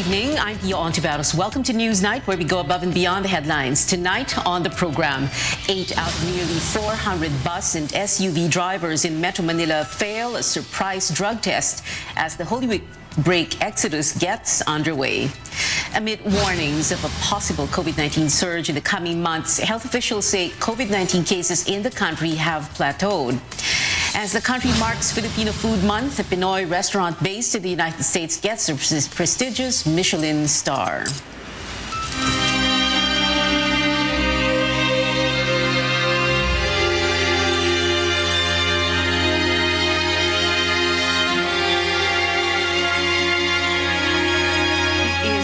evening. I'm Pia Ontiveros. Welcome to Newsnight, where we go above and beyond the headlines. Tonight on the program, 8 out of nearly 400 bus and SUV drivers in Metro Manila fail a surprise drug test as the Holy Week break exodus gets underway. Amid warnings of a possible COVID-19 surge in the coming months, health officials say COVID-19 cases in the country have plateaued. As the country marks Filipino Food Month, a Pinoy restaurant based in the United States gets a prestigious Michelin star.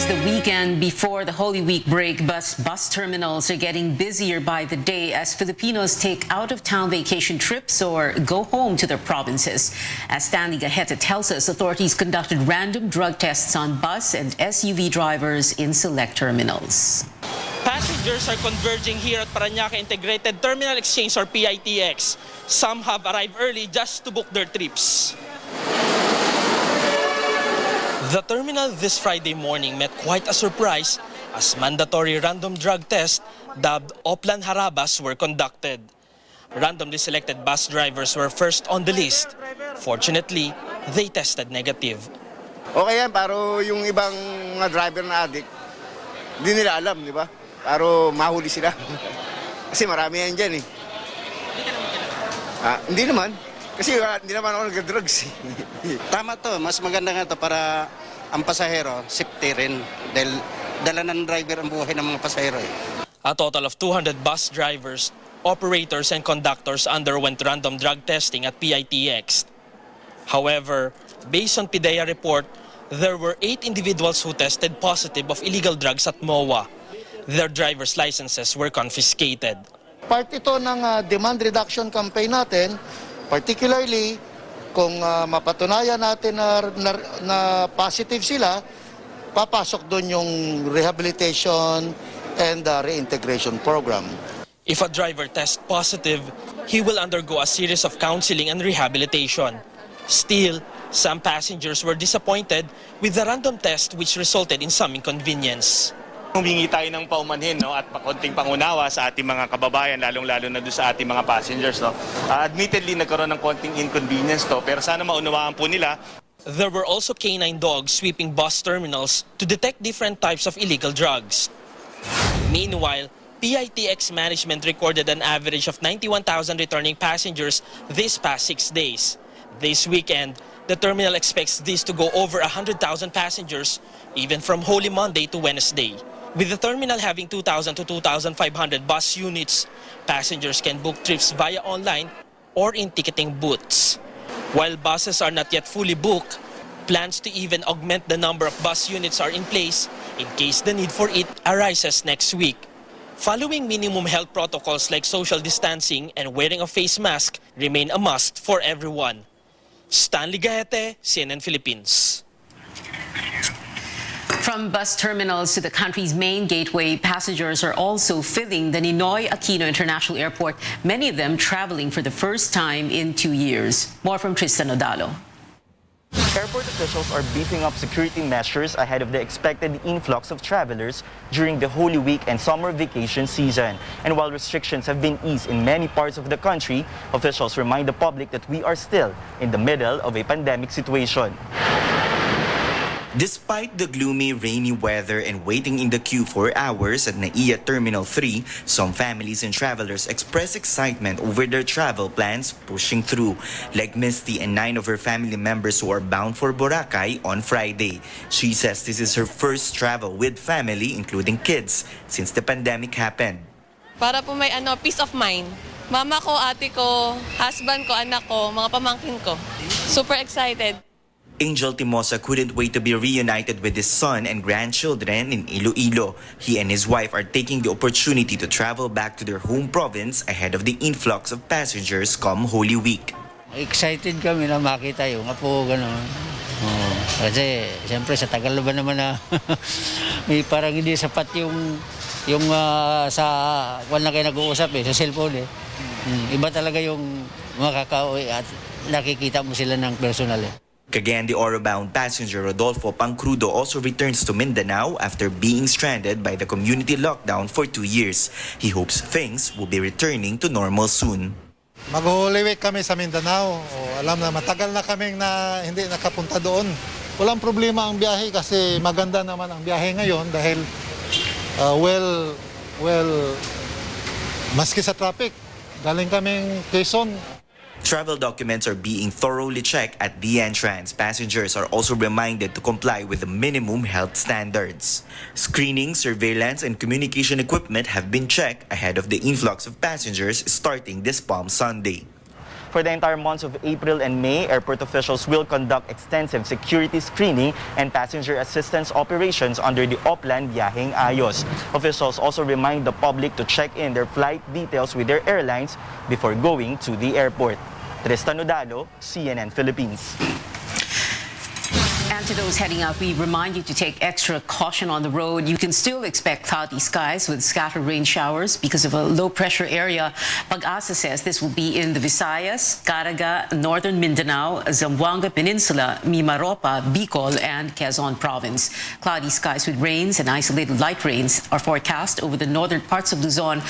The weekend before the Holy Week break, bus terminals are getting busier by the day as Filipinos take out-of-town vacation trips or go home to their provinces. As Stanley Gaheta tells us, authorities conducted random drug tests on bus and SUV drivers in select terminals. Passengers are converging here at Parañaque Integrated Terminal Exchange or PITX. Some have arrived early just to book their trips. The terminal this Friday morning met quite a surprise as mandatory random drug tests dubbed Oplan Harabas were conducted. Randomly selected bus drivers were first on the list. Fortunately, they tested negative. Okay yan, pero yung ibang mga driver na addict, hindi nila alam, di ba? Pero mahuli sila. Kasi marami yan dyan eh. Hindi naman. Kasi hindi naman ako nag-drugs. Tama to, mas maganda nga to para ang pasahero, safety rin. Dahil dala ng driver ang buhay ng mga pasahero eh. A total of 200 bus drivers, operators and conductors underwent random drug testing at PITX. However, based on PIDEA report, there were 8 individuals who tested positive of illegal drugs at MOA. Their driver's licenses were confiscated. Part ito ng demand reduction campaign natin, particularly kung mapatunayan natin na positive sila, papasok doon yung rehabilitation and reintegration program. If a driver tests positive, he will undergo a series of counseling and rehabilitation. Still, some passengers were disappointed with the random test which resulted in some inconvenience. Humingi tayo ng paumanhin at konting pangunawa sa ating mga kababayan, lalong-lalo na doon sa ating mga passengers. Admittedly, nagkaroon ng konting inconvenience pero sana maunawaan po nila. There were also canine dogs sweeping bus terminals to detect different types of illegal drugs. Meanwhile, PITX management recorded an average of 91,000 returning passengers this past 6 days. This weekend, the terminal expects this to go over 100,000 passengers, even from Holy Monday to Wednesday. With the terminal having 2,000 to 2,500 bus units, passengers can book trips via online or in ticketing booths. While buses are not yet fully booked, plans to even augment the number of bus units are in place in case the need for it arises next week. Following minimum health protocols like social distancing and wearing a face mask remain a must for everyone. Stanley Gahete, CNN Philippines. From bus terminals to the country's main gateway, passengers are also filling the Ninoy Aquino International Airport, many of them traveling for the first time in 2 years. More from Tristan Odalo. Airport officials are beefing up security measures ahead of the expected influx of travelers during the Holy Week and summer vacation season. And while restrictions have been eased in many parts of the country, officials remind the public that we are still in the middle of a pandemic situation. Despite the gloomy, rainy weather and waiting in the queue for hours at NAIA Terminal 3, some families and travelers express excitement over their travel plans pushing through, like Misty and 9 of her family members who are bound for Boracay on Friday. She says this is her first travel with family, including kids, since the pandemic happened. Para po may peace of mind. Mama ko, ate ko, husband ko, anak ko, mga pamangkin ko. Super excited. Angel Timosa couldn't wait to be reunited with his son and grandchildren in Iloilo. He and his wife are taking the opportunity to travel back to their home province ahead of the influx of passengers come Holy Week. Excited kami na makita yung apo, gano'n. Kasi siyempre sa tagal ba naman na may parang hindi sapat yung sa kung na kayo nag-uusap sa cellphone Iba talaga yung makakauwi at nakikita mo sila ng personal Cagayan de Oro-bound passenger Rodolfo Pancrudo also returns to Mindanao after being stranded by the community lockdown for 2 years. He hopes things will be returning to normal soon. Mag-Holy Week kami sa Mindanao. Alam na matagal na kaming hindi nakapunta doon. Walang problema ang biyahe kasi maganda naman ang biyahe ngayon dahil maski sa traffic, galing kaming Quezon. Travel documents are being thoroughly checked at the entrance. Passengers are also reminded to comply with the minimum health standards. Screening, surveillance, and communication equipment have been checked ahead of the influx of passengers starting this Palm Sunday. For the entire months of April and May, airport officials will conduct extensive security screening and passenger assistance operations under the Oplan Biyaheng Ayos. Officials also remind the public to check in their flight details with their airlines before going to the airport. Tristan Nodalo, CNN Philippines. And to those heading out, we remind you to take extra caution on the road. You can still expect cloudy skies with scattered rain showers because of a low-pressure area. Pag-asa says this will be in the Visayas, Caraga, Northern Mindanao, Zamboanga Peninsula, Mimaropa, Bicol, and Quezon Province. Cloudy skies with rains and isolated light rains are forecast over the northern parts of Luzon.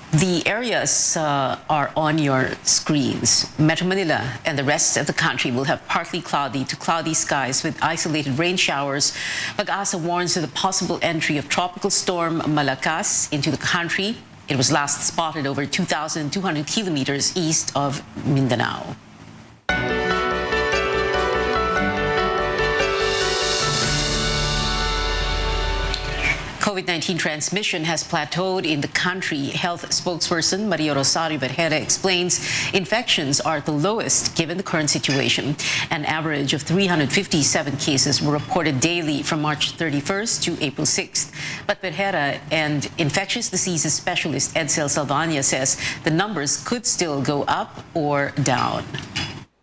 The areas are on your screens. Metro Manila and the rest of the country will have partly cloudy to cloudy skies with isolated rain showers. Pag-asa warns of the possible entry of Tropical Storm Malakas into the country. It was last spotted over 2,200 kilometers east of Mindanao. COVID-19 transmission has plateaued in the country. Health spokesperson Maria Rosario Vergera explains infections are the lowest given the current situation. An average of 357 cases were reported daily from March 31st to April 6th. But Vergera and infectious diseases specialist Edsel Salvania says the numbers could still go up or down.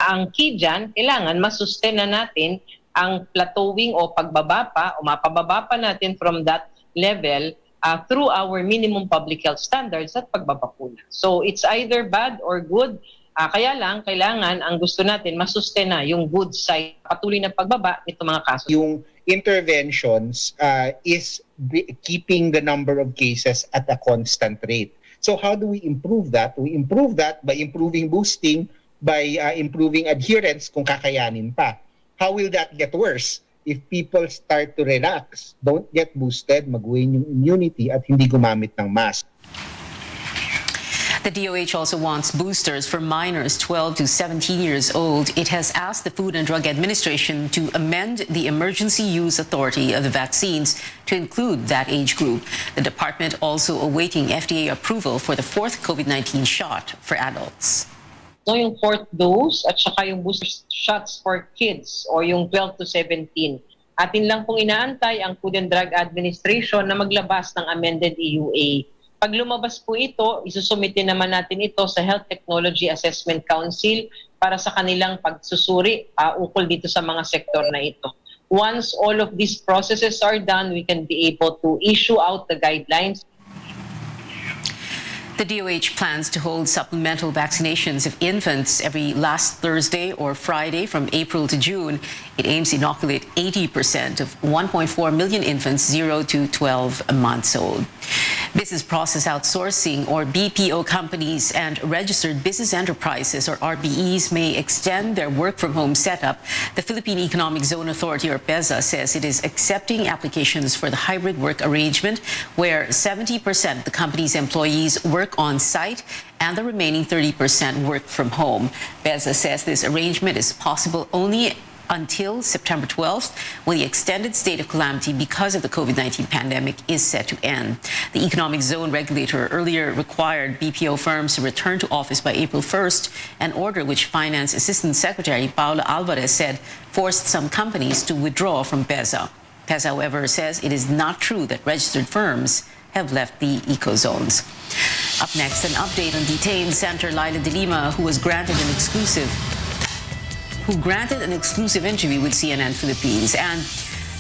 Ang key dyan, kailangan masustain na natin ang plateauing o pagbaba pa o mapababa pa natin from that level through our minimum public health standards at pagbabakuna. So it's either bad or good. Kaya lang, kailangan ang gusto natin masustain na yung good side, patuloy na pagbaba nito mga kaso. Yung interventions is keeping the number of cases at a constant rate. So how do we improve that? We improve that by improving boosting, by improving adherence kung kakayanin pa. How will that get worse? If people start to relax, don't get boosted, mag-wane yung immunity at hindi gumamit ng mask. The DOH also wants boosters for minors 12 to 17 years old. It has asked the Food and Drug Administration to amend the emergency use authority of the vaccines to include that age group. The department also awaiting FDA approval for the fourth COVID-19 shot for adults. So yung fourth dose at saka yung booster shots for kids o yung 12 to 17. Atin lang pong inaantay ang Food and Drug Administration na maglabas ng amended EUA. Pag lumabas po ito, isusumitin naman natin ito sa Health Technology Assessment Council para sa kanilang pagsusuri ukol dito sa mga sektor na ito. Once all of these processes are done, we can be able to issue out the guidelines. The DOH plans to hold supplemental vaccinations of infants every last Thursday or Friday from April to June. It aims to inoculate 80% of 1.4 million infants 0 to 12 months old. Business Process Outsourcing or BPO companies and registered business enterprises or RBEs may extend their work-from-home setup. The Philippine Economic Zone Authority or PEZA says it is accepting applications for the hybrid work arrangement where 70% of the company's employees work on-site and the remaining 30% work from home. PEZA says this arrangement is possible only until September 12th, when the extended state of calamity because of the COVID-19 pandemic is set to end. The Economic Zone regulator earlier required BPO firms to return to office by April 1st, an order which Finance Assistant Secretary Paula Alvarez said forced some companies to withdraw from PEZA. PEZA, however, says it is not true that registered firms have left the eco-zones. Up next, an update on detained Senator Laila De Lima, who granted an exclusive interview with CNN Philippines. And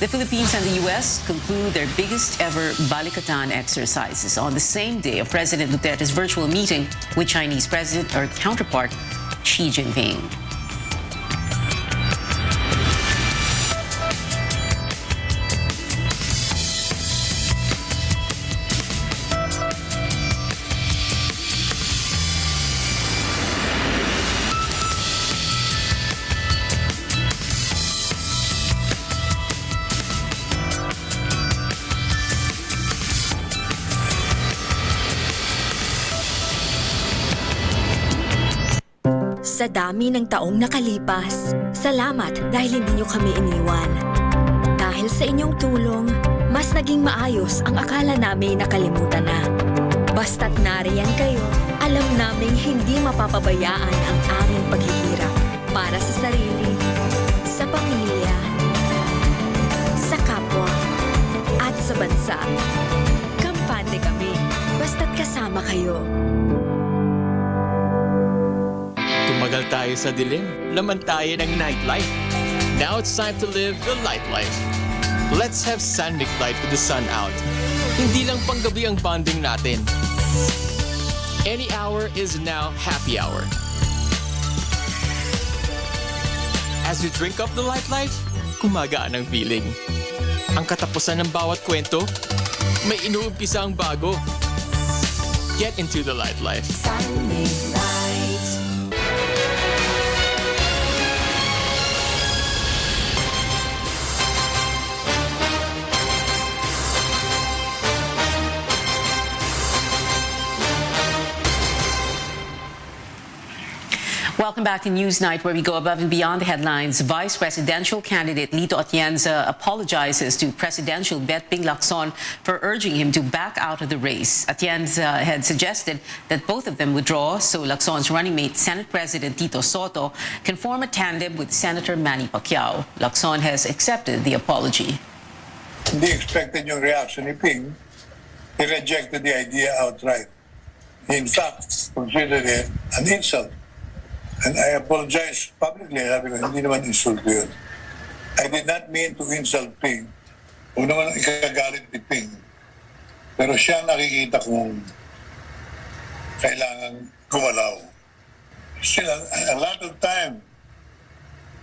the Philippines and the U.S. conclude their biggest ever Balikatan exercises on the same day of President Duterte's virtual meeting with Chinese President or counterpart Xi Jinping. Sa dami ng taong nakalipas, salamat dahil hindi niyo kami iniwan. Dahil sa inyong tulong, mas naging maayos ang akala namin nakalimutan na. Basta't nariyan kayo, alam naming hindi mapapabayaan ang aming paghihirap para sa sarili, sa pamilya, sa kapwa, at sa bansa. Kampante kami, basta't kasama kayo. Tumagal tayo sa dilim, laman tayo ng nightlife. Now it's time to live the light life. Let's have San Mig Light with the sun out. Hindi lang panggabi ang bonding natin. Any hour is now happy hour. As you drink up the light life, kumagaan ang feeling. Ang katapusan ng bawat kwento, may inuumpisa ang bago. Get into the light life. San Mig Light. Welcome back to Newsnight, where we go above and beyond the headlines. Vice presidential candidate Lito Atienza apologizes to presidential Bet Ping Lacson for urging him to back out of the race. Atienza had suggested that both of them withdraw so Lacson's running mate, Senate President Tito Soto, can form a tandem with Senator Manny Pacquiao. Lacson has accepted the apology. Hindi expected yung reaction ni Ping. He rejected the idea outright. He in fact considered it an insult. And I apologize publicly, sabi ko, hindi naman insulto yun. I did not mean to insult Ping. Huwag naman ikagalit ni Ping. Pero siya nakikita kong kailangan gumalaw. Still, a lot of time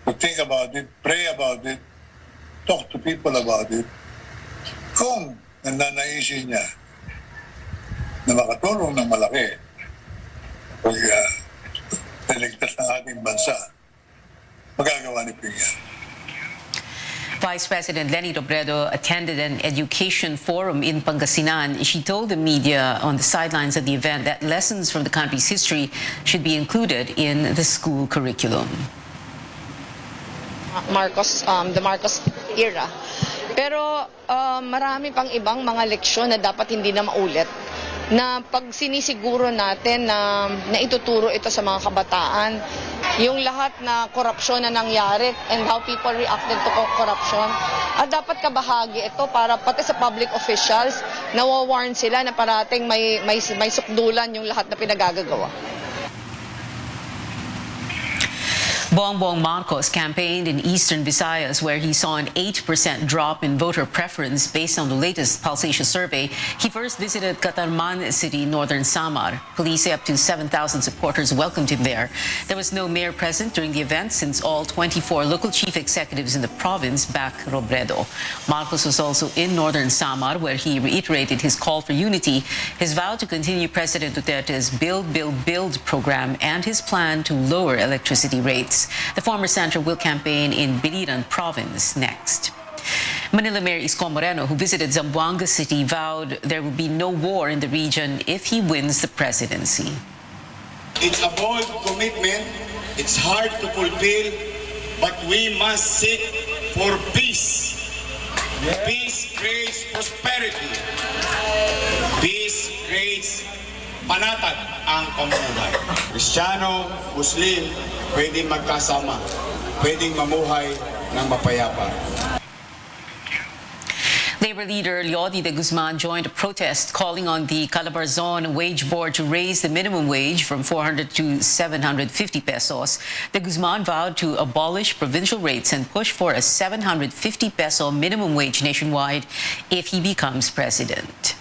to think about it, pray about it, talk to people about it. Kung nananaisin niya na makatulong ng malaki pag naligtas ng ating bansa, magagawa ni Ping yan. Vice President Leni Robredo attended an education forum in Pangasinan. She told the media on the sidelines of the event that lessons from the country's history should be included in the school curriculum. The Marcos era. Pero marami pang ibang mga leksyon na dapat hindi na maulit, na pag sinisiguro natin na ituturo ito sa mga kabataan, yung lahat na korupsyon na nangyari and how people reacted to corruption, at dapat kabahagi ito para pati sa public officials, nawawarn sila na parating may sukdulan yung lahat na pinagagagawa. Bongbong Marcos campaigned in eastern Visayas, where he saw an 8% drop in voter preference based on the latest Pulse-Asia survey. He first visited Catarman City, northern Samar. Police say up to 7,000 supporters welcomed him there. There was no mayor present during the event since all 24 local chief executives in the province backed Robredo. Marcos was also in northern Samar, where he reiterated his call for unity, his vow to continue President Duterte's Build, Build, Build program, and his plan to lower electricity rates. The former senator will campaign in Biliran province next. Manila Mayor Isko Moreno, who visited Zamboanga City, vowed there will be no war in the region if he wins the presidency. It's a bold commitment. It's hard to fulfill, but we must seek for peace. Peace creates prosperity. Peace creates panatag ang pamumuhay. Kristiyano, Muslim, pwedeng magkasama, pwedeng mamuhay ng mapayapa. Labor leader Leody de Guzman joined a protest calling on the Calabarzon Wage Board to raise the minimum wage from 400 to 750 pesos. De Guzman vowed to abolish provincial rates and push for a 750 peso minimum wage nationwide if he becomes president.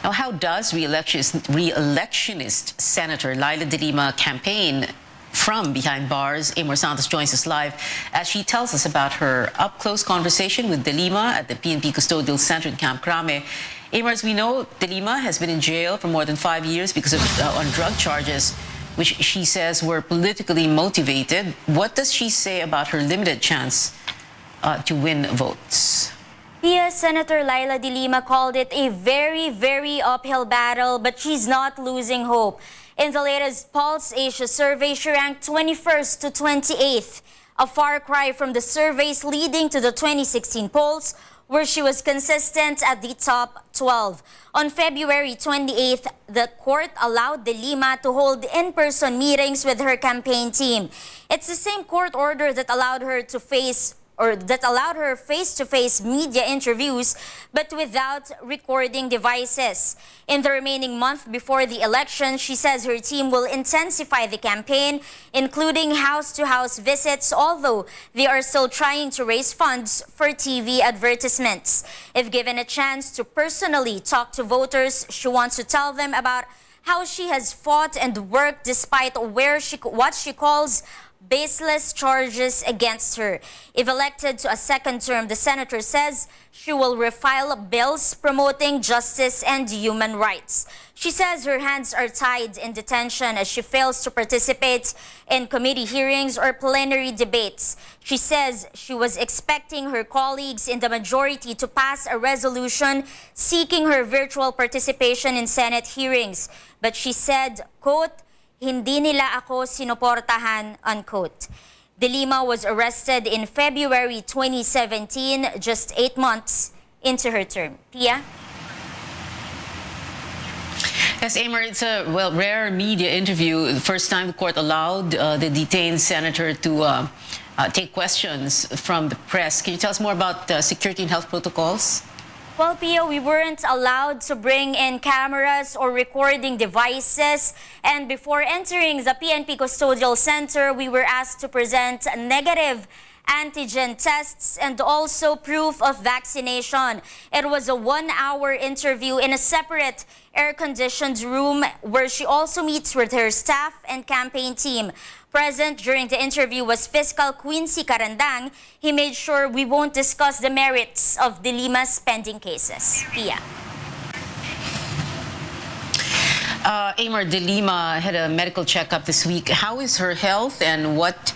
Now, how does re-electionist Senator Laila De Lima campaign from behind bars? Amor Santos joins us live as she tells us about her up-close conversation with De Lima at the PNP Custodial Center in Camp Crame. Amor, as we know, De Lima has been in jail for more than 5 years because of on drug charges, which she says were politically motivated. What does she say about her limited chance to win votes? Yes, Senator Laila De Lima called it a very, very uphill battle, but she's not losing hope. In the latest Pulse Asia survey, she ranked 21st to 28th, a far cry from the surveys leading to the 2016 polls, where she was consistent at the top 12. On February 28th, the court allowed De Lima to hold in-person meetings with her campaign team. It's the same court order that allowed her face-to-face media interviews, but without recording devices. In the remaining month before the election, she says her team will intensify the campaign, including house-to-house visits, although they are still trying to raise funds for TV advertisements. If given a chance to personally talk to voters, she wants to tell them about how she has fought and worked despite what she calls baseless charges against her. If elected to a second term, the senator says she will refile bills promoting justice and human rights. She says her hands are tied in detention as she fails to participate in committee hearings or plenary debates. She says she was expecting her colleagues in the majority to pass a resolution seeking her virtual participation in Senate hearings. But she said, quote, "Hindi nila ako sinuportahan," unquote. De Lima was arrested in February 2017, just 8 months into her term. Pia? Yes, Amor, it's a rare media interview. The first time the court allowed the detained senator to take questions from the press. Can you tell us more about security and health protocols? Well, Pia, we weren't allowed to bring in cameras or recording devices. And before entering the PNP Custodial Center, we were asked to present negative antigen tests and also proof of vaccination. It was a 1-hour interview in a separate air-conditioned room where she also meets with her staff and campaign team. Present during the interview was Fiscal Quincy Carandang. He made sure we won't discuss the merits of De Lima's pending cases. Pia. Amor, De Lima had a medical checkup this week. How is her health, and what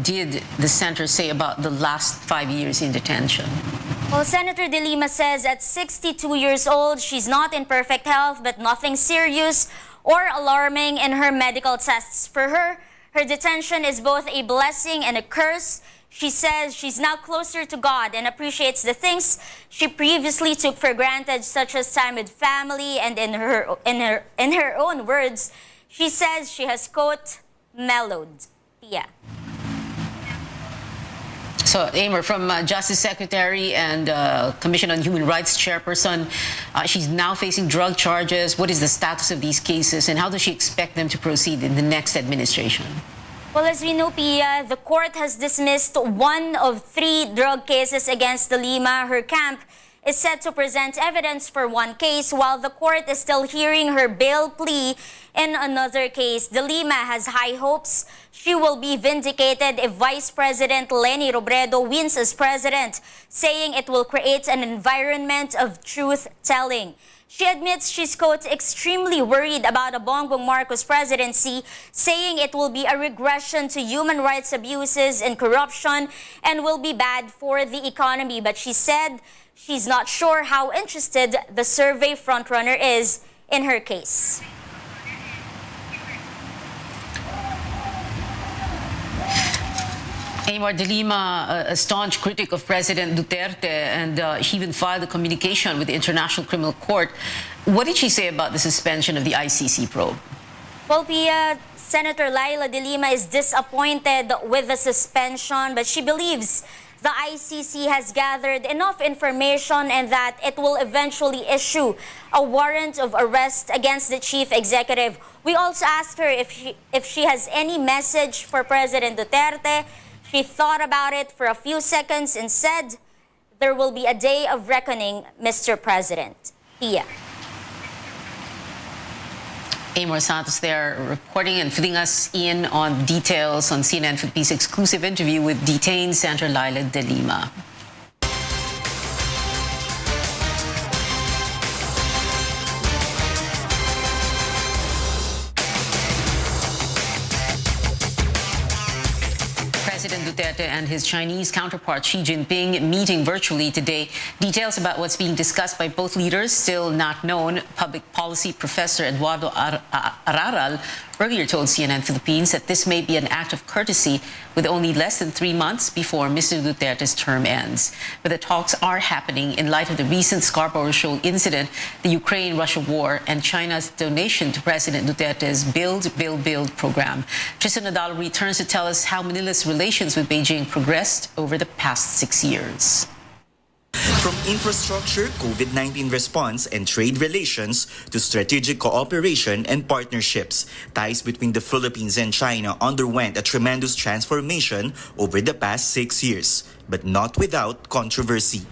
did the center say about the last 5 years in detention? Well, Senator De Lima says at 62 years old, she's not in perfect health, but nothing serious or alarming in her medical tests. For her, her detention is both a blessing and a curse. She says she's now closer to God and appreciates the things she previously took for granted, such as time with family. And in her own words, she says she has, quote, mellowed. Pia. So, Amor, from Justice Secretary and Commission on Human Rights Chairperson, she's now facing drug charges. What is the status of these cases, and how does she expect them to proceed in the next administration? Well, as we know, Pia, the court has dismissed 1 of 3 drug cases against De Lima. Her camp is set to present evidence for 1 case, while the court is still hearing her bail plea in another case. De Lima has high hopes she will be vindicated if Vice President Leni Robredo wins as president, saying it will create an environment of truth-telling. She admits she's, quote, extremely worried about a Bongbong Marcos presidency, saying it will be a regression to human rights abuses and corruption and will be bad for the economy. But she said she's not sure how interested the survey frontrunner is in her case. Amor, De Lima, a staunch critic of President Duterte, and she even filed a communication with the International Criminal Court. What did she say about the suspension of the ICC probe? Well, Pia, Senator Laila De Lima is disappointed with the suspension, but she believes the ICC has gathered enough information and that it will eventually issue a warrant of arrest against the chief executive. We also asked her if she has any message for President Duterte. She thought about it for a few seconds and said, "There will be a day of reckoning, Mr. President." Pia. Amor Santos there reporting and filling us in on details on CNN Philippines' exclusive interview with detained Senator Laila De Lima. President Duterte and his Chinese counterpart Xi Jinping meeting virtually today. Details about what's being discussed by both leaders still not known. Public policy professor Eduardo Araral earlier told CNN Philippines that this may be an act of courtesy with only less than 3 months before Mr. Duterte's term ends. But the talks are happening in light of the recent Scarborough Shoal incident, the Ukraine-Russia war, and China's donation to President Duterte's Build, Build, Build program. Tristan Nadal returns to tell us how Manila's relations with Beijing progressed over the past 6 years. From infrastructure, COVID-19 response, and trade relations to strategic cooperation and partnerships, ties between the Philippines and China underwent a tremendous transformation over the past 6 years, but not without controversy.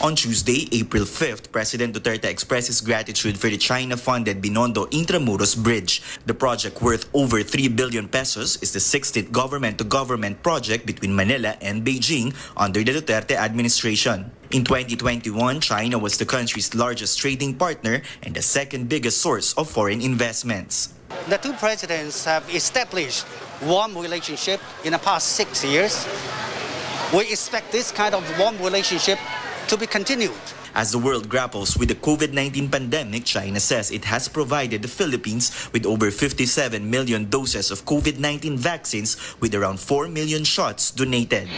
On Tuesday, April 5th, President Duterte expressed his gratitude for the China-funded Binondo Intramuros Bridge. The project, worth over 3 billion pesos, is the 16th government-to-government project between Manila and Beijing under the Duterte administration. In 2021, China was the country's largest trading partner and the second biggest source of foreign investments. The two presidents have established warm relationship in the past 6 years. We expect this kind of warm relationship to be continued. As the world grapples with the COVID-19 pandemic, China says it has provided the Philippines with over 57 million doses of COVID-19 vaccines, with around 4 million shots donated.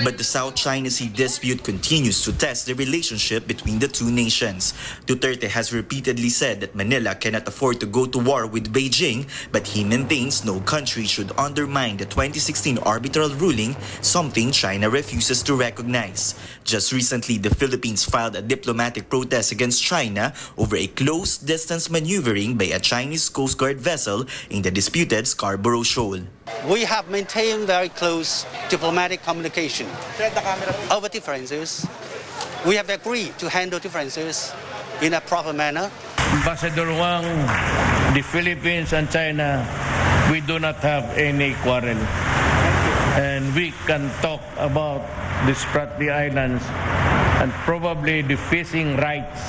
But the South China Sea dispute continues to test the relationship between the two nations. Duterte has repeatedly said that Manila cannot afford to go to war with Beijing, but he maintains no country should undermine the 2016 arbitral ruling, something China refuses to recognize. Just recently, the Philippines filed a diplomatic protest against China over a close-distance maneuvering by a Chinese Coast Guard vessel in the disputed Scarborough Shoal. We have maintained very close diplomatic communication over differences. We have agreed to handle differences in a proper manner. Ambassador Wang, the Philippines and China, we do not have any quarrel. And we can talk about the Spratly Islands and probably the fishing rights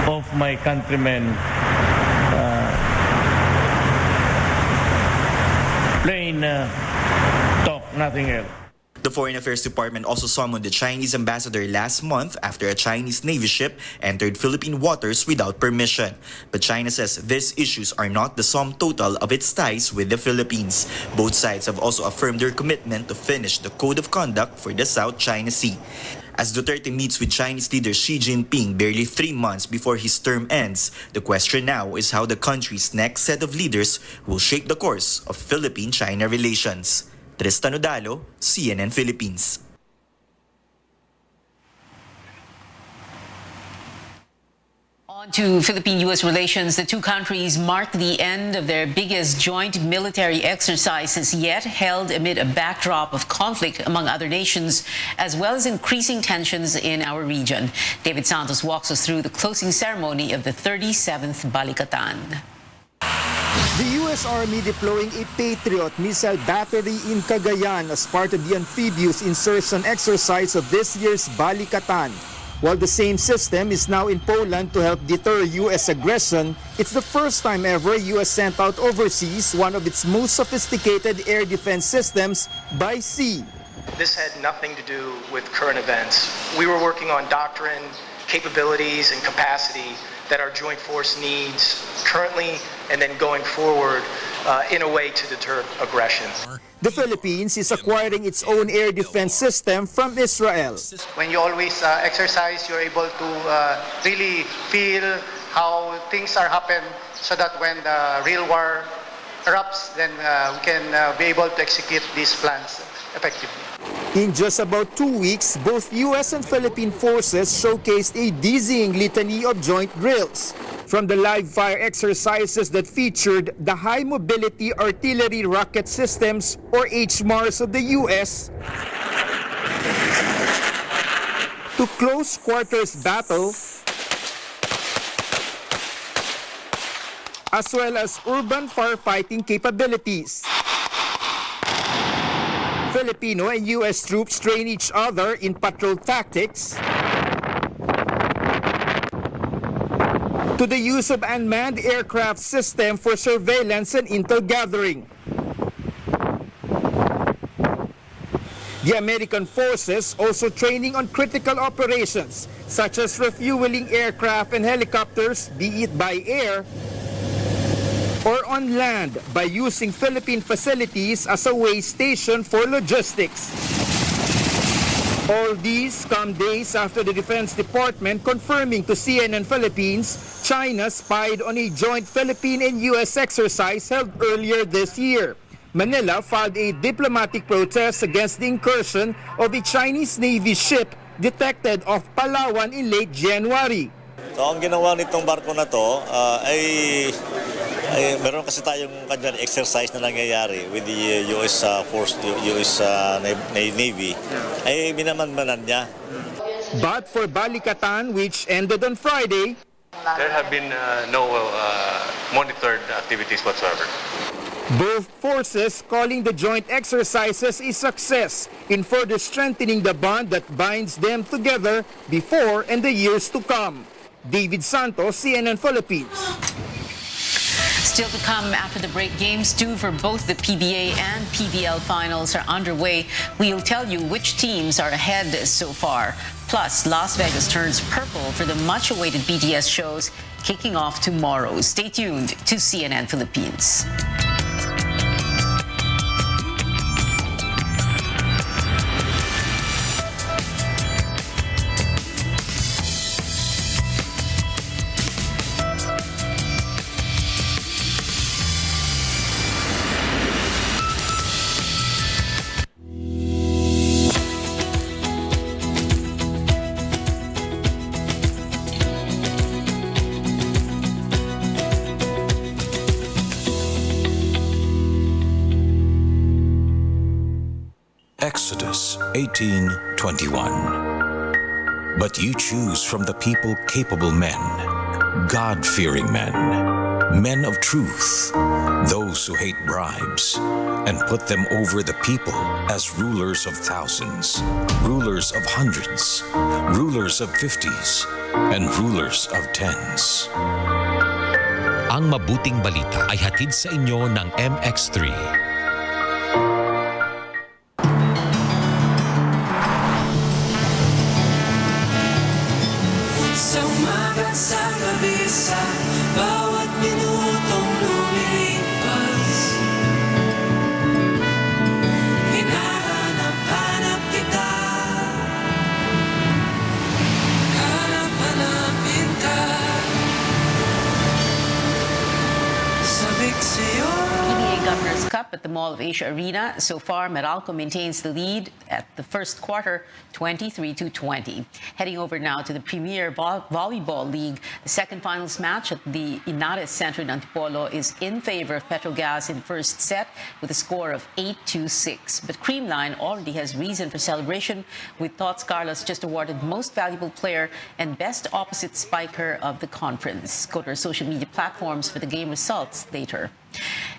of my countrymen. Plain talk, nothing else. The Foreign Affairs Department also summoned the Chinese ambassador last month after a Chinese Navy ship entered Philippine waters without permission. But China says these issues are not the sum total of its ties with the Philippines. Both sides have also affirmed their commitment to finish the Code of Conduct for the South China Sea. As Duterte meets with Chinese leader Xi Jinping barely 3 months before his term ends, the question now is how the country's next set of leaders will shape the course of Philippine-China relations. Tristan Odalo, CNN Philippines. On to Philippine-U.S. relations. The two countries marked the end of their biggest joint military exercises yet, held amid a backdrop of conflict among other nations, as well as increasing tensions in our region. David Santos walks us through the closing ceremony of the 37th Balikatan. The U.S. Army deploying a Patriot missile battery in Cagayan as part of the amphibious insertion exercise of this year's Balikatan. While the same system is now in Poland to help deter U.S. aggression, it's the first time ever U.S. sent out overseas one of its most sophisticated air defense systems by sea. This had nothing to do with current events. We were working on doctrine, capabilities, and capacity that our joint force needs currently and then going forward in a way to deter aggression. The Philippines is acquiring its own air defense system from Israel. When you always exercise, you're able to really feel how things are happen so that when the real war erupts, then we can be able to execute these plans effectively. In just about 2 weeks, both U.S. and Philippine forces showcased a dizzying litany of joint drills. From the live-fire exercises that featured the High Mobility Artillery Rocket Systems, or HMARS of the U.S., to close quarters battle, as well as urban firefighting capabilities. Filipino and U.S. troops train each other in patrol tactics, to the use of unmanned aircraft system for surveillance and intel gathering. The American forces also training on critical operations such as refueling aircraft and helicopters, be it by air or on land, by using Philippine facilities as a way station for logistics. All these come days after the Defense Department confirming to CNN Philippines China spied on a joint Philippine and U.S. exercise held earlier this year. Manila filed a diplomatic protest against the incursion of a Chinese Navy ship detected off Palawan in late January. So ang ginawa nitong barko na to ay meron kasi tayong kanyang exercise na nangyayari with the US Force, US Navy, ay minamanmanan niya. But for Balikatan, which ended on Friday, there have been no monitored activities whatsoever. both forces calling the joint exercises a success in further strengthening the bond that binds them together before and the years to come. David Santos, CNN Philippines. Still to come after the break, games 2 for both the PBA and PBL finals are underway. We'll tell you which teams are ahead so far. Plus, Las Vegas turns purple for the much-awaited BTS shows kicking off tomorrow. Stay tuned to CNN Philippines. Exodus 18:21. But you choose from the people capable men, God-fearing men, men of truth, those who hate bribes, and put them over the people as rulers of thousands, rulers of hundreds, rulers of 50s, and rulers of 10s. Ang mabuting balita ay hatid sa inyo ng MX3. Sa gabi sa bawat minutong lumilipas, hinahanap-hanap kita, hanap-hanapin ka, sabik sa'yo. PBA Governor's Cup at the Mall of Asia Arena. So far, Meralco maintains the lead at the first quarter, 23-20. Heading over now to the Premier Volleyball League. The second finals match at the Inares Center in Antipolo is in favor of Petrogas in first set with a score of 8-6. But Creamline already has reason for celebration, with Tots Carlos just awarded Most Valuable Player and Best Opposite Spiker of the conference. Go to our social media platforms for the game results later.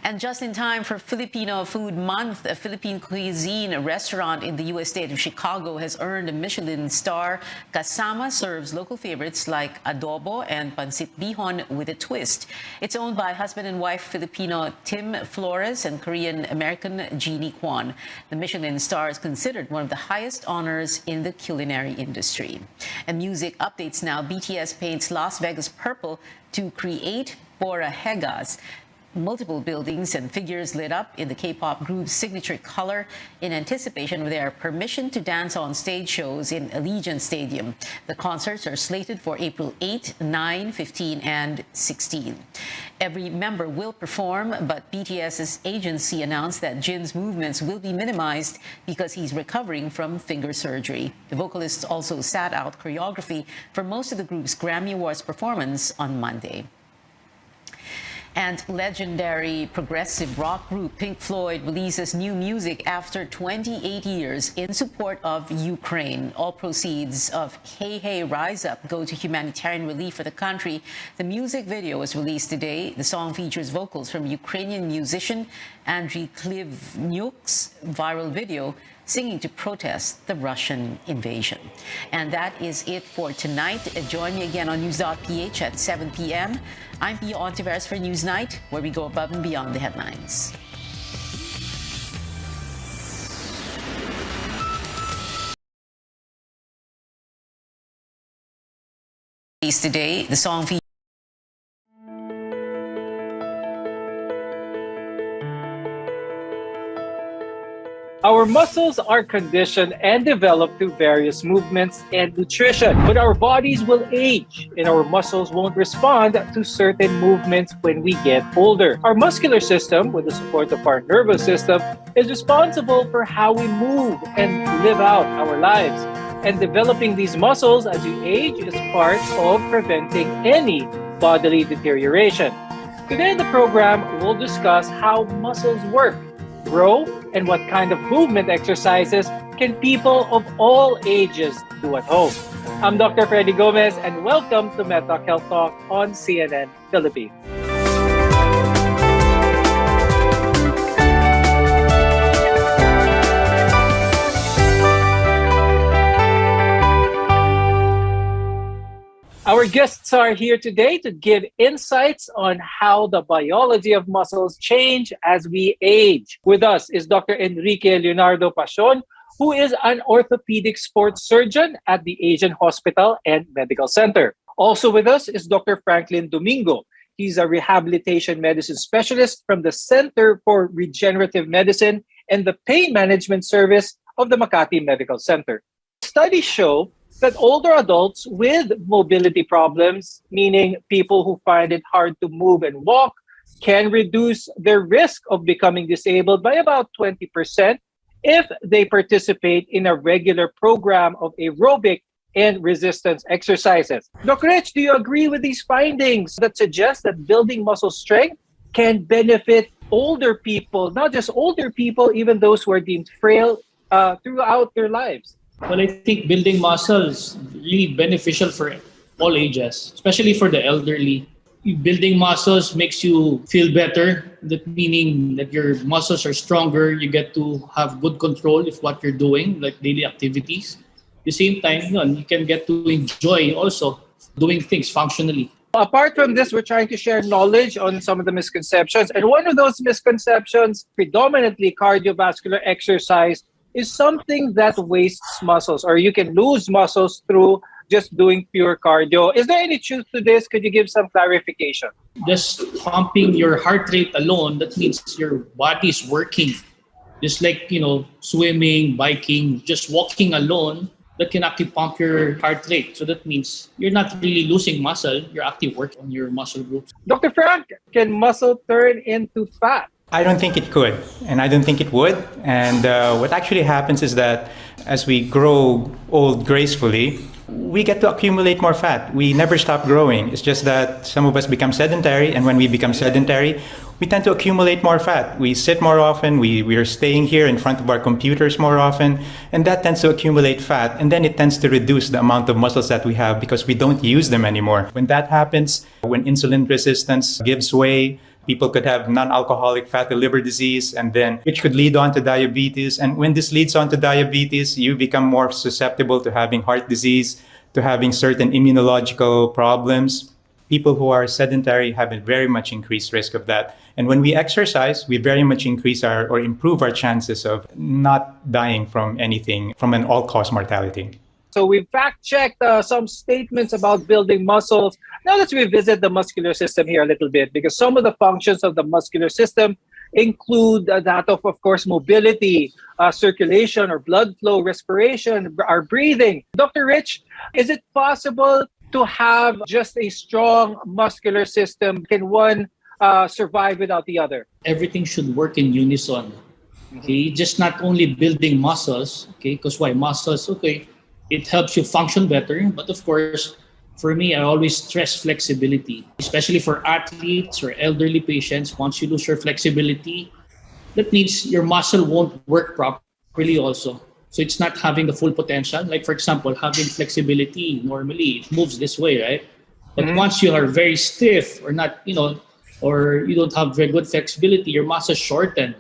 And just in time for Filipino Food Month, a Philippine cuisine restaurant in the U.S. state of Chicago has earned a Michelin star. Kasama serves local favorites like adobo and pancit bihon with a twist. It's owned by husband and wife Filipino Tim Flores and Korean-American Jeannie Kwan. The Michelin star is considered one of the highest honors in the culinary industry. And music updates now. BTS paints Las Vegas purple to create Bora Hegas. Multiple buildings and figures lit up in the K-pop group's signature color in anticipation of their permission to dance on stage shows in Allegiant Stadium. The concerts are slated for April 8, 9, 15, and 16. Every member will perform, but BTS's agency announced that Jin's movements will be minimized because he's recovering from finger surgery. The vocalist also sat out choreography for most of the group's Grammy Awards performance on Monday. And legendary progressive rock group Pink Floyd releases new music after 28 years in support of Ukraine. All proceeds of Hey Hey Rise Up go to humanitarian relief for the country. The music video was released today. The song features vocals from Ukrainian musician Andriy Klivnyuk's viral video singing to protest the Russian invasion. And that is it for tonight. Join me again on News.ph at 7 p.m. I'm Pia Ontiveros for Newsnight, where we go above and beyond the headlines. Today, the song features Our muscles are conditioned and developed through various movements and nutrition, but our bodies will age and our muscles won't respond to certain movements when we get older. Our muscular system, with the support of our nervous system, is responsible for how we move and live out our lives. And developing these muscles as you age is part of preventing any bodily deterioration. Today in the program, we'll discuss how muscles work, grow, and what kind of movement exercises can people of all ages do at home. I'm Dr. Freddy Gomez, and welcome to MedTalk Health Talk on CNN Philippines. Our guests are here today to give insights on how the biology of muscles change as we age. With us is Dr. Enrique Leonardo Pacion, who is an orthopedic sports surgeon at the Asian Hospital and Medical Center. Also with us is Dr. Franklin Domingo. He's a rehabilitation medicine specialist from the Center for Regenerative Medicine and the Pain Management Service of the Makati Medical Center. Studies show that older adults with mobility problems, meaning people who find it hard to move and walk, can reduce their risk of becoming disabled by about 20% if they participate in a regular program of aerobic and resistance exercises. Dr. Rich, do you agree with these findings that suggest that building muscle strength can benefit older people, not just older people, even those who are deemed frail throughout their lives? Well, I think building muscles is really beneficial for all ages, especially for the elderly. Building muscles makes you feel better, that meaning that your muscles are stronger, you get to have good control of what you're doing, like daily activities. At the same time, you can get to enjoy also doing things functionally. Apart from this, we're trying to share knowledge on some of the misconceptions. And one of those misconceptions, predominantly cardiovascular exercise, is something that wastes muscles, or you can lose muscles through just doing pure cardio. Is there any truth to this? Could you give some clarification? Just pumping your heart rate alone, that means your body is working. Just like, swimming, biking, just walking alone, that can actually pump your heart rate. So that means you're not really losing muscle, you're actually working on your muscle groups. Dr. Frank, can muscle turn into fat? I don't think it could, and I don't think it would. And what actually happens is that as we grow old gracefully, we get to accumulate more fat. We never stop growing. It's just that some of us become sedentary, and when we become sedentary, we tend to accumulate more fat. We sit more often, we are staying here in front of our computers more often, and that tends to accumulate fat, and then it tends to reduce the amount of muscles that we have because we don't use them anymore. When that happens, when insulin resistance gives way, people could have non-alcoholic fatty liver disease, and then which could lead on to diabetes. And when this leads on to diabetes, you become more susceptible to having heart disease, to having certain immunological problems. People who are sedentary have a very much increased risk of that. And when we exercise, we very much increase or improve our chances of not dying from anything, from an all-cause mortality. So we fact-checked some statements about building muscles. Now let's revisit the muscular system here a little bit, because some of the functions of the muscular system include that of course, mobility, circulation or blood flow, respiration, our breathing. Dr. Rich, is it possible to have just a strong muscular system? Can one survive without the other? Everything should work in unison. Okay, just not only building muscles. Okay, because why muscles? Okay, it helps you function better, but of course, for me, I always stress flexibility, especially for athletes or elderly patients. Once you lose your flexibility, that means your muscle won't work properly also. So it's not having the full potential. Like for example, having flexibility, normally it moves this way, right? But once you are very stiff or not, or you don't have very good flexibility, your muscles shorten.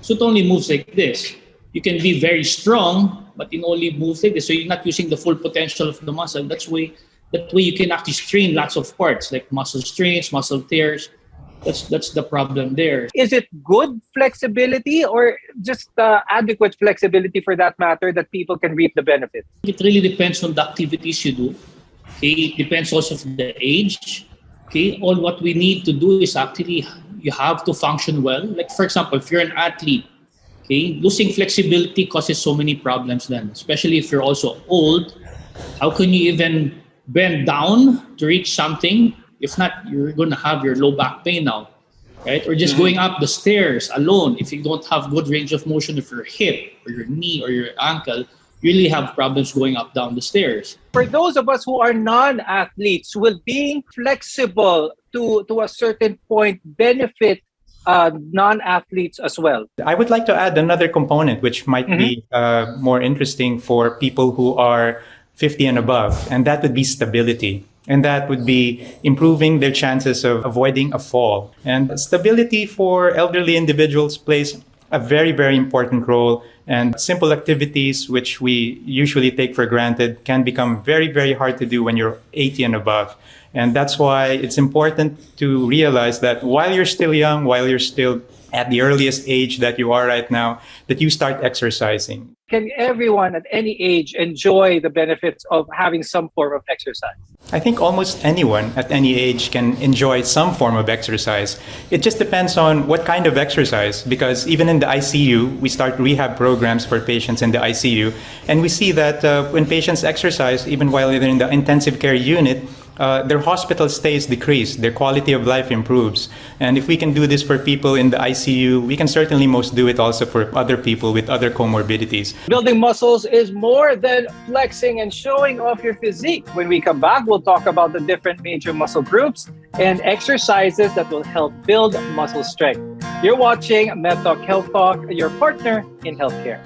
So it only moves like this. You can be very strong, but it only moves like this. So you're not using the full potential of the muscle. That way you can actually strain lots of parts, like muscle strains, muscle tears. That's the problem there. Is it good flexibility or just adequate flexibility for that matter that people can reap the benefit? It really depends on the activities you do. Okay, it depends also of the age. Okay, all what we need to do is actually you have to function well. Like for example, if you're an athlete, okay, losing flexibility causes so many problems then, especially if you're also old. How can you even bend down to reach something? If not, you're going to have your low back pain now, right? Or just going up the stairs alone. If you don't have good range of motion of your hip or your knee or your ankle, you really have problems going up down the stairs. For those of us who are non-athletes, will being flexible to a certain point benefit non-athletes as well? I would like to add another component which might be more interesting for people who are 50 and above, and that would be stability. And that would be improving their chances of avoiding a fall. And stability for elderly individuals plays a very, very important role. And simple activities, which we usually take for granted, can become very, very hard to do when you're 80 and above. And that's why it's important to realize that while you're still young, while you're still at the earliest age that you are right now, that you start exercising. Can everyone at any age enjoy the benefits of having some form of exercise? I think almost anyone at any age can enjoy some form of exercise. It just depends on what kind of exercise, because even in the ICU, we start rehab programs for patients in the ICU, and we see that when patients exercise, even while they're in the intensive care unit, their hospital stays decrease, their quality of life improves. And if we can do this for people in the ICU, we can certainly most do it also for other people with other comorbidities. Building muscles is more than flexing and showing off your physique. When we come back, we'll talk about the different major muscle groups and exercises that will help build muscle strength. You're watching MedTalk Health Talk, your partner in healthcare.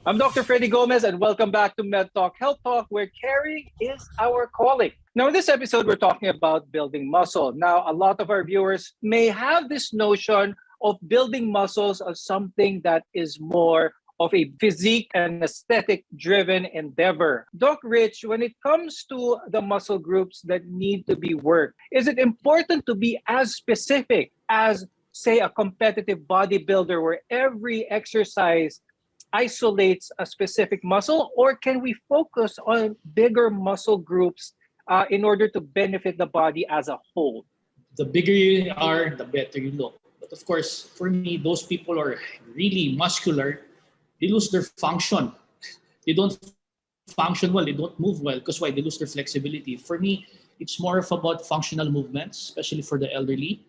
I'm Dr. Freddy Gomez, and welcome back to MedTalk Health Talk, where caring is our calling. Now, in this episode, we're talking about building muscle. Now, a lot of our viewers may have this notion of building muscles as something that is more of a physique and aesthetic-driven endeavor. Doc Rich, when it comes to the muscle groups that need to be worked, is it important to be as specific as, say, a competitive bodybuilder where every exercise isolates a specific muscle, or can we focus on bigger muscle groups in order to benefit the body as a whole? The bigger you are, the better you look. But of course, for me, those people are really muscular, they lose their function. They don't function well, they don't move well, because why? They lose their flexibility. For me, it's more of about functional movements, especially for the elderly.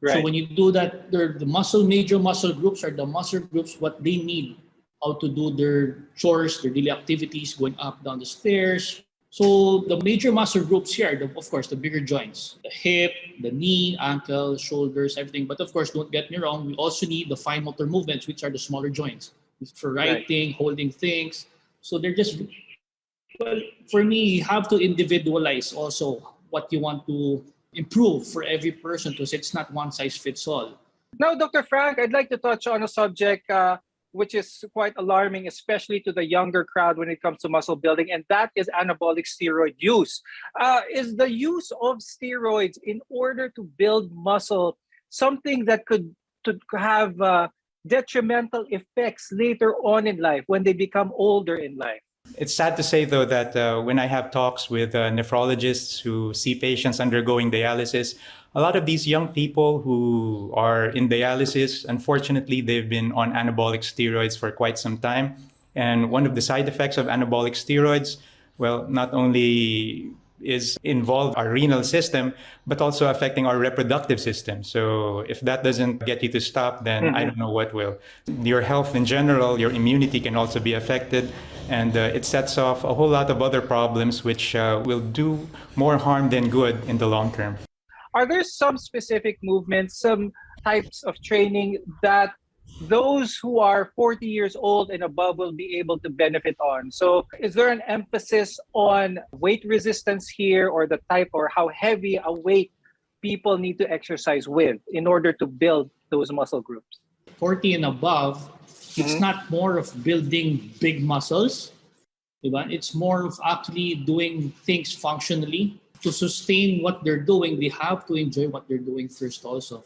Right. So when you do that, the major muscle groups are the muscle groups, what they need, how to do their chores, their daily activities, going up, down the stairs. So the major muscle groups here, of course, the bigger joints, the hip, the knee, ankle, shoulders, everything. But of course, don't get me wrong, we also need the fine motor movements, which are the smaller joints for writing, holding things. So they're just, well, for me, you have to individualize also what you want to improve for every person, because it's not one size fits all. Now, Dr. Frank, I'd like to touch on a subject which is quite alarming, especially to the younger crowd when it comes to muscle building, and that is anabolic steroid use. Is the use of steroids in order to build muscle something that could have detrimental effects later on in life when they become older in life? It's sad to say, though, that when I have talks with nephrologists who see patients undergoing dialysis, a lot of these young people who are in dialysis, unfortunately, they've been on anabolic steroids for quite some time. And one of the side effects of anabolic steroids, well, not only is involved our renal system, but also affecting our reproductive system. So if that doesn't get you to stop, then I don't know what will. Your health in general, your immunity can also be affected, and it sets off a whole lot of other problems which will do more harm than good in the long term. Are there some specific movements, some types of training that those who are 40 years old and above will be able to benefit on? So is there an emphasis on weight resistance here, or the type or how heavy a weight people need to exercise with in order to build those muscle groups? 40 and above, it's not more of building big muscles. Diba? It's more of actually doing things functionally. To sustain what they're doing, they have to enjoy what they're doing first also.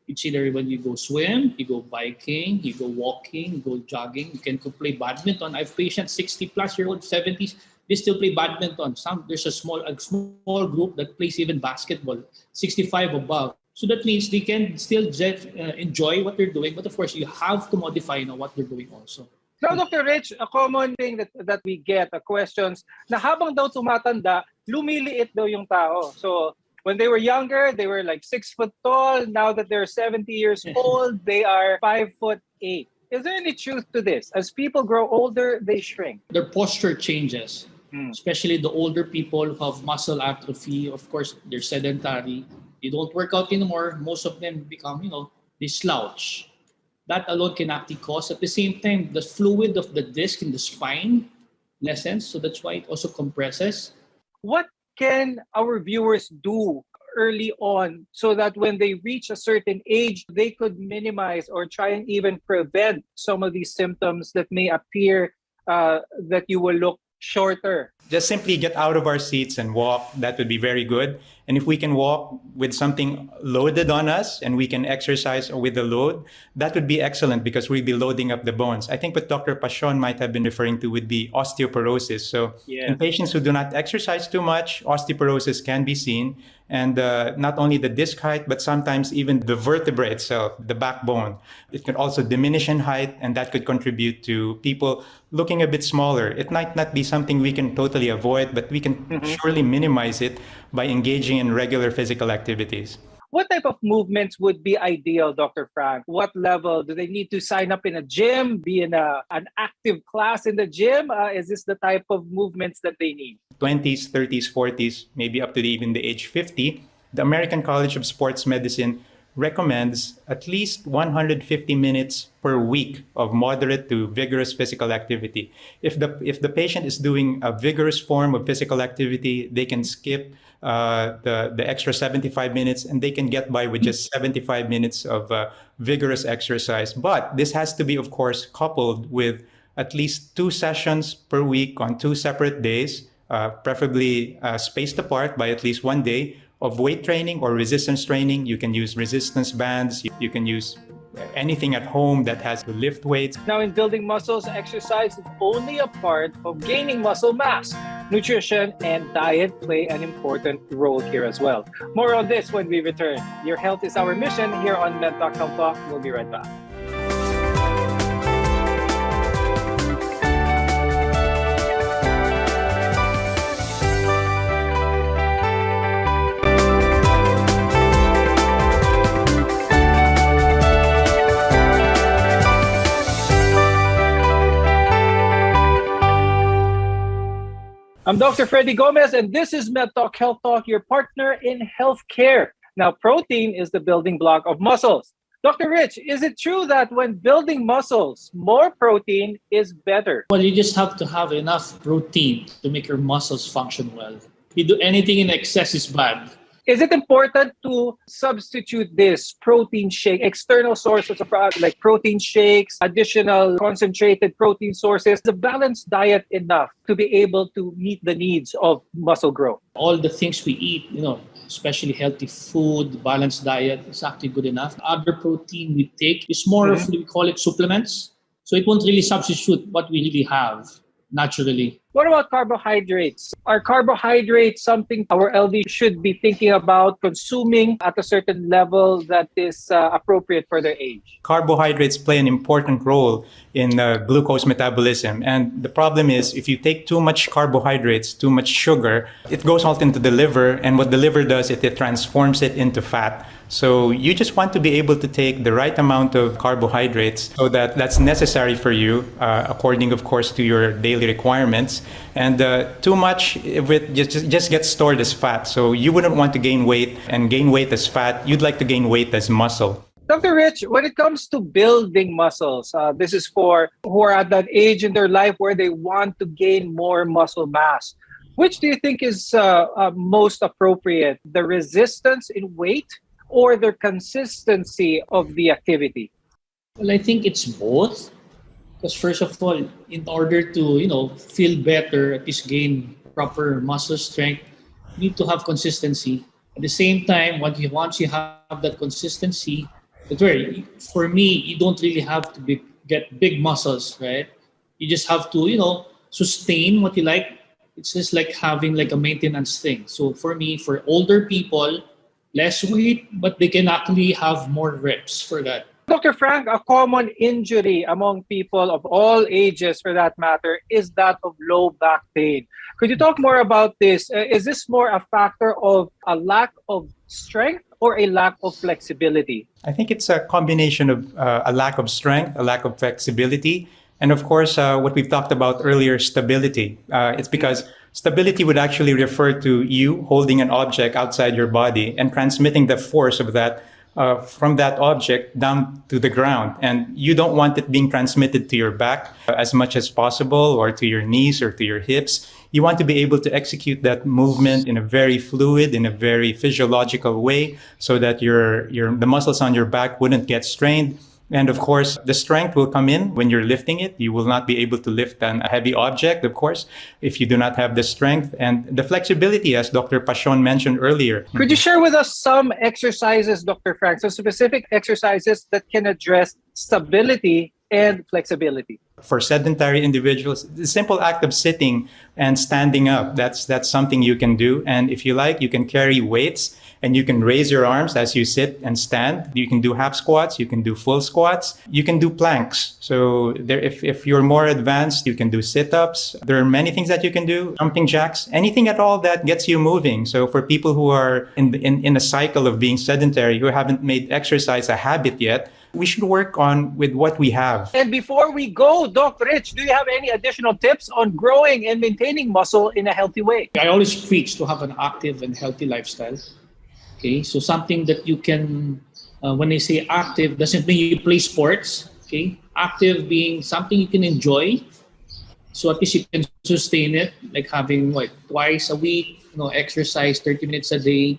It's either when you go swim, you go biking, you go walking, you go jogging, you can play badminton. I have patients 60-plus-year-old, 70s, they still play badminton. There's a small group that plays even basketball, 65 above. So that means they can still enjoy what they're doing, but of course you have to modify what they're doing also. Now, Dr. Rich, a common thing that we get, questions, na habang daw tumatanda, lumiliit daw yung tao. So when they were younger, they were like 6 foot tall. Now that they're 70 years old, they are 5'8". Is there any truth to this? As people grow older, they shrink. Their posture changes, especially the older people who have muscle atrophy. Of course, they're sedentary. They don't work out anymore. Most of them become, they slouch. That alone can actually cause, at the same time, the fluid of the disc in the spine lessens. So that's why it also compresses. What can our viewers do early on so that when they reach a certain age, they could minimize or try and even prevent some of these symptoms that may appear that you will look shorter? Just simply get out of our seats and walk. That would be very good. And if we can walk with something loaded on us and we can exercise with the load, that would be excellent because we'd be loading up the bones. I think what Dr. Pasion might have been referring to would be osteoporosis. So in patients who do not exercise too much, osteoporosis can be seen. And not only the disc height, but sometimes even the vertebra itself, the backbone. It could also diminish in height, and that could contribute to people looking a bit smaller. It might not be something we can totally avoid, but we can surely minimize it by engaging in regular physical activities. What type of movements would be ideal, Dr. Frank? What level? Do they need to sign up in a gym, be in an active class in the gym? Is this the type of movements that they need? 20s, 30s, 40s, maybe up to even the age 50. The American College of Sports Medicine recommends at least 150 minutes per week of moderate to vigorous physical activity. If the patient is doing a vigorous form of physical activity, they can skip the extra 75 minutes and they can get by with just 75 minutes of vigorous exercise. But this has to be, of course, coupled with at least 2 sessions per week on 2 separate days, preferably spaced apart by at least 1 day, of weight training or resistance training. You can use resistance bands. You can use anything at home that has to lift weights. Now, in building muscles, exercise is only a part of gaining muscle mass. Nutrition and diet play an important role here as well. More on this when we return. Your health is our mission here on MedTalk Health Talk. We'll be right back. I'm Dr. Freddy Gomez, and this is MedTalk Health Talk, your partner in healthcare. Now, protein is the building block of muscles. Dr. Rich, is it true that when building muscles, more protein is better? Well, you just have to have enough protein to make your muscles function well. If you do anything in excess is bad. Is it important to substitute this protein shake, external sources of like protein shakes, additional concentrated protein sources, the balanced diet enough to be able to meet the needs of muscle growth? All the things we eat, especially healthy food, balanced diet, is actually good enough. Other protein we take is more of, we call it supplements. So it won't really substitute what we really have naturally. What about carbohydrates? Are carbohydrates something our LD should be thinking about consuming at a certain level that is appropriate for their age? Carbohydrates play an important role in glucose metabolism. And the problem is if you take too much carbohydrates, too much sugar, it goes out into the liver. And what the liver does, it transforms it into fat. So you just want to be able to take the right amount of carbohydrates so that that's necessary for you, according, of course, to your daily requirements. And too much of it just gets stored as fat. So you wouldn't want to gain weight and gain weight as fat. You'd like to gain weight as muscle. Dr. Rich, when it comes to building muscles, this is for who are at that age in their life where they want to gain more muscle mass. Which do you think is most appropriate? The resistance in weight or the consistency of the activity? Well, I think it's both. Because first of all, in order to, feel better, at least gain proper muscle strength, you need to have consistency. At the same time, once you have that consistency, for me, you don't really have to get big muscles, right? You just have to, sustain what you like. It's just like having like a maintenance thing. So for me, for older people, less weight, but they can actually have more reps for that. Dr. Frank, a common injury among people of all ages, for that matter, is that of low back pain. Could you talk more about this? Is this more a factor of a lack of strength or a lack of flexibility? I think it's a combination of a lack of strength, a lack of flexibility, and of course, what we've talked about earlier, stability. It's because stability would actually refer to you holding an object outside your body and transmitting the force of that from that object down to the ground. And you don't want it being transmitted to your back as much as possible, or to your knees or to your hips. You want to be able to execute that movement in a very fluid, in a very physiological way, so that the muscles on your back wouldn't get strained. And of course, the strength will come in when you're lifting it. You will not be able to lift a heavy object, of course, if you do not have the strength. And the flexibility, as Dr. Pacion mentioned earlier. Could you share with us some exercises, Dr. Frank, some specific exercises that can address stability and flexibility? For sedentary individuals, the simple act of sitting and standing up, that's something you can do. And if you like, you can carry weights and you can raise your arms as you sit and stand. You can do half squats, you can do full squats, you can do planks. So if you're more advanced, you can do sit-ups. There are many things that you can do, jumping jacks, anything at all that gets you moving. So for people who are in a cycle of being sedentary, who haven't made exercise a habit yet, we should work on with what we have. And before we go, Dr. Rich, do you have any additional tips on growing and maintaining muscle in a healthy way? I always preach to have an active and healthy lifestyle. Okay, so something that you can, when I say active, doesn't mean you play sports. Okay, active being something you can enjoy. So at least you can sustain it, like having twice a week, exercise 30 minutes a day.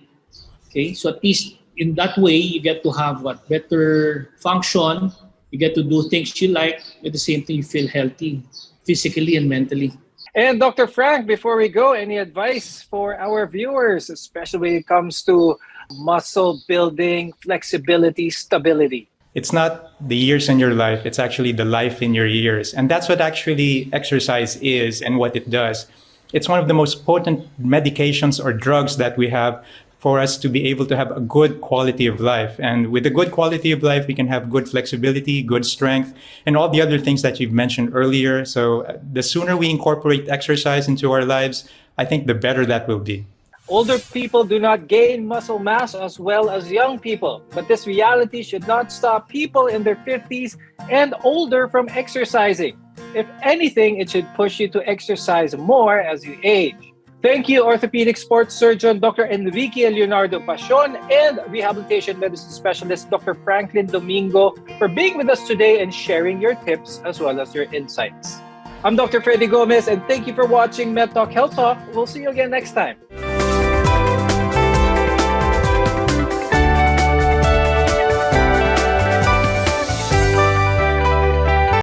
Okay, so at least in that way, you get to have better function. You get to do things you like. At the same time, you feel healthy, physically and mentally. And Dr. Frank, before we go, any advice for our viewers, especially when it comes to muscle building, flexibility, stability? It's not the years in your life, it's actually the life in your years. And that's what actually exercise is and what it does. It's one of the most potent medications or drugs that we have for us to be able to have a good quality of life. And with a good quality of life, we can have good flexibility, good strength, and all the other things that you've mentioned earlier. So the sooner we incorporate exercise into our lives, I think the better that will be. Older people do not gain muscle mass as well as young people, but this reality should not stop people in their 50s and older from exercising. If anything, it should push you to exercise more as you age. Thank you, orthopedic sports surgeon Dr. Enrique Leonardo Pacion and rehabilitation medicine specialist Dr. Franklin Domingo, for being with us today and sharing your tips as well as your insights. I'm Dr. Freddy Gomez, and thank you for watching MedTalk Health Talk. We'll see you again next time.